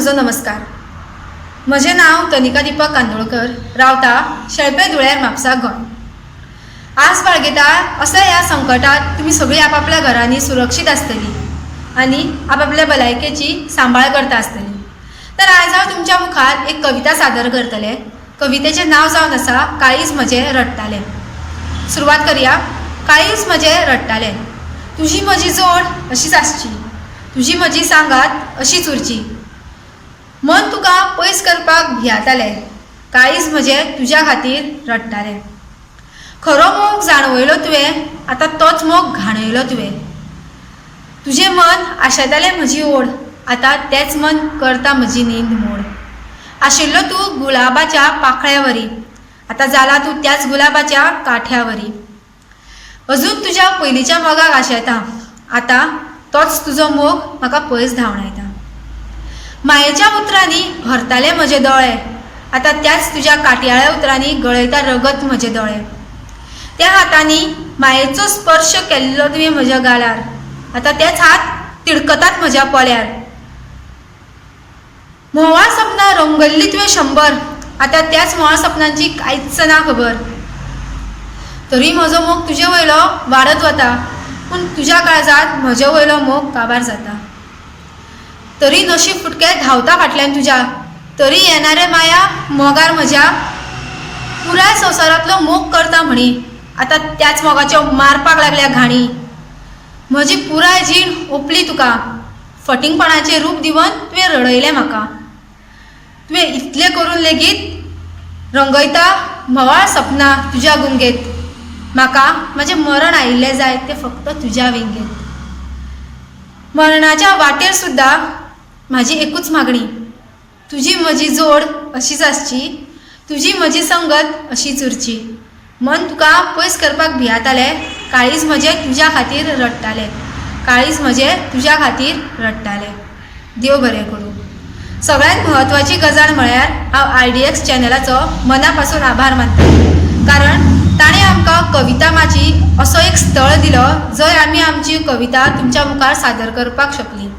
म्हजो नमस्कार। म्हजें नांव तनिका दीपक कांदोळकर, रावता शेळपे धुळेर म्हापसा गोंय। आज बाळगिताळ अशा ह्या संकटात तुम्ही सगळीं आपापल्या घरांनी सुरक्षीत आसतली आनी आपापल्या भलायकेची सांबाळ करता आसतली। तर आज हांव तुमच्या मुखार एक कविता सादर करतलें। कवितेचें नांव जावन आसा काळीज म्हजें रडटालें। सुरवात करया। काळीज म्हजें रडटालें, तुजी म्हजी जोड अशीच आसची, तुजी म्हजी सांगात अशीच उरची। मन तुका पयस करपाक भियातालें, काळीज म्हजें तुज्या खातीर रडटालें। खरो मोग जाणवयलो तुवें, आतां तोच मोग घाणयलो तुवें। तुजें मन आशेतालें म्हजी ओड, आतां तेंच मन करता म्हजी नींद मोड। आशिल्लो तूं गुलाबाच्या पाकळ्यावरी, आतां जाला तूं त्याच गुलाबाच्या काठ्यावरी। अजून तुज्या पयलींच्या मोगाक आशेता, आतां तोच तुजो मोग म्हाका पयस धांवडायता। मायेच्या उतरांनी भरताले म्हजे दोळे, आतां त्याच तुज्या काटयाळ्या उतरांनी गळयता रगत म्हजे दोळे। त्या हातांनी मायेचो स्पर्श केल्लो तुवें म्हज्या गालार, आतां तेच हात तिडकतात म्हज्या पोल्यार। म्होंवाळ सपनां रंगयल्लीं तुवें 100, आतां त्याच म्होंवाळ सपनांची कांयच ना खबर। तरी म्हजो मोग तुजे वयलो वाडत वता, पूण तुज्या काळजांत म्हजे वयलो मोग काबार जाता। तरी नशीब फुटकें धांवता फाटल्यान तुज्या, तरी येणारे माया मोगार म्हज्या। पुराय संवसारांतलो मोग करता म्हणी, आतां त्याच मोगाच्यो मारपाक लागल्या घाणी। म्हजी पुराय जीण ओंपली तुका, फटिंगपणाचें रूप दिवन तुवें रडयलें म्हाका। तुवें इतलें करून लेगीत रंगयता म्होंवाळ सपनां तुज्या गुंगेत। म्हाका म्हजें मरण आयिल्लें जाय तें फक्त तुज्या विंगेत। मरणाच्या वाटेर सुद्दां म्हाजी एकूच मागणी, तुजी म्हजी जोड अशीच आसची, तुजी म्हजी संगत अशीच उरची। मन तुका पयस करपाक भियातालें, काळीज म्हजें तुज्या खातीर रडटालें, काळीज म्हजें तुज्या खातीर रडटालें। देव बरें करूं। सगळ्यांत म्हत्वाची गजाल म्हळ्यार हांव IDX चॅनलाचो मना पासून आभार मानता, कारण ताणें आमकां कविता माची असो एक स्थळ दिलो जंय आमी आमची कविता तुमच्या मुखार सादर करपाक शकलीं।